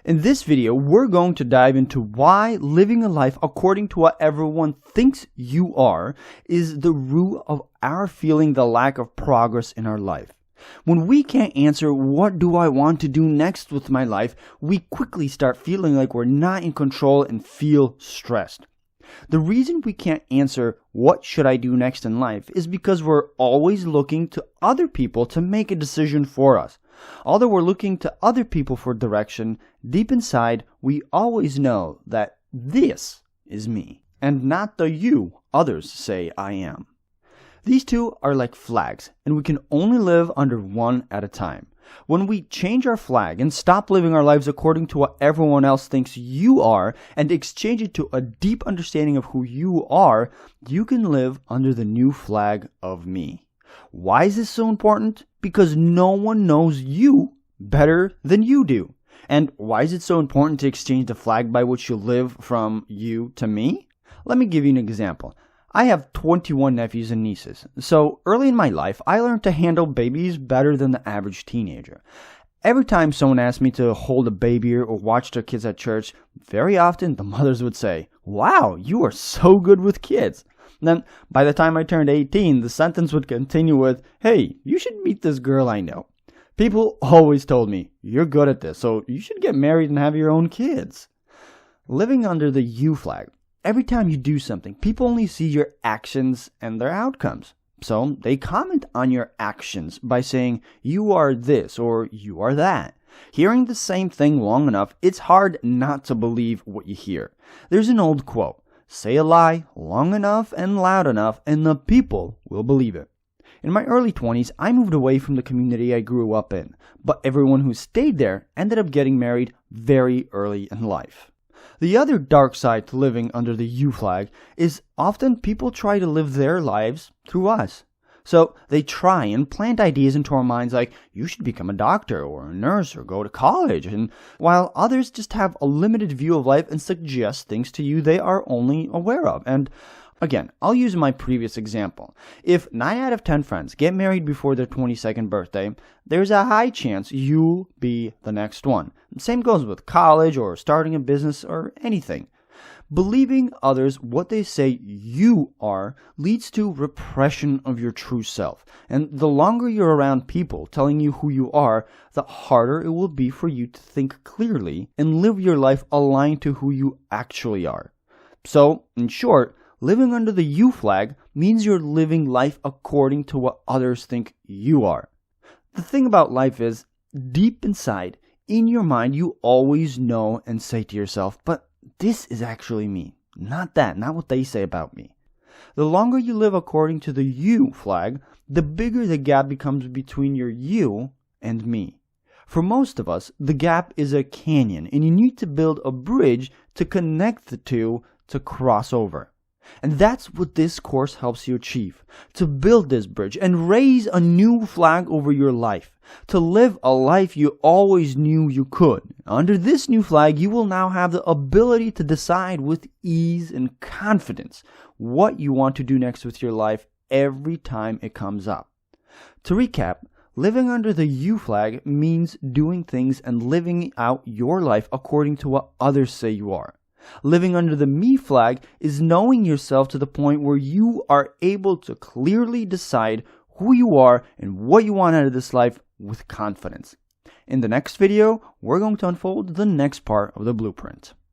In this video, we're going to dive into why living a life according to what everyone thinks you are is the root of our feeling the lack of progress in our life. When we can't answer, what do I want to do next with my life, we quickly start feeling like we're not in control and feel stressed. The reason we can't answer, what should I do next in life, is because we're always looking to other people to make a decision for us. Although we're looking to other people for direction, deep inside, we always know that this is me, and not the you others say I am. These two are like flags, and we can only live under one at a time. When we change our flag and stop living our lives according to what everyone else thinks you are and exchange it to a deep understanding of who you are, you can live under the new flag of me. Why is this so important? Because no one knows you better than you do. And why is it so important to exchange the flag by which you live from you to me? Let me give you an example. I have 21 nephews and nieces, so early in my life, I learned to handle babies better than the average teenager. Every time someone asked me to hold a baby or watch their kids at church, very often the mothers would say, "Wow, you are so good with kids." Then, by the time I turned 18, the sentence would continue with, "Hey, you should meet this girl I know." People always told me, "You're good at this, so you should get married and have your own kids." Living under the you flag. Every time you do something, people only see your actions and their outcomes. So they comment on your actions by saying, "You are this," or "You are that." Hearing the same thing long enough, it's hard not to believe what you hear. There's an old quote, "Say a lie long enough and loud enough, and the people will believe it." In my early 20s, I moved away from the community I grew up in, but everyone who stayed there ended up getting married very early in life. The other dark side to living under the you flag is often people try to live their lives through us. So they try and plant ideas into our minds like, you should become a doctor or a nurse or go to college, and while others just have a limited view of life and suggest things to you they are only aware of. And again, I'll use my previous example. If 9 out of 10 friends get married before their 22nd birthday, there's a high chance you'll be the next one. Same goes with college or starting a business or anything. Believing others what they say you are leads to repression of your true self. And the longer you're around people telling you who you are, the harder it will be for you to think clearly and live your life aligned to who you actually are. So, in short, living under the you flag means you're living life according to what others think you are. The thing about life is, deep inside, in your mind, you always know and say to yourself, but this is actually me, not that, not what they say about me. The longer you live according to the you flag, the bigger the gap becomes between your you and me. For most of us, the gap is a canyon, and you need to build a bridge to connect the two to cross over. And that's what this course helps you achieve, to build this bridge and raise a new flag over your life, to live a life you always knew you could. Under this new flag, you will now have the ability to decide with ease and confidence what you want to do next with your life every time it comes up. To recap, living under the you flag means doing things and living out your life according to what others say you are. Living under the me flag is knowing yourself to the point where you are able to clearly decide who you are and what you want out of this life with confidence. In the next video, we're going to unfold the next part of the blueprint.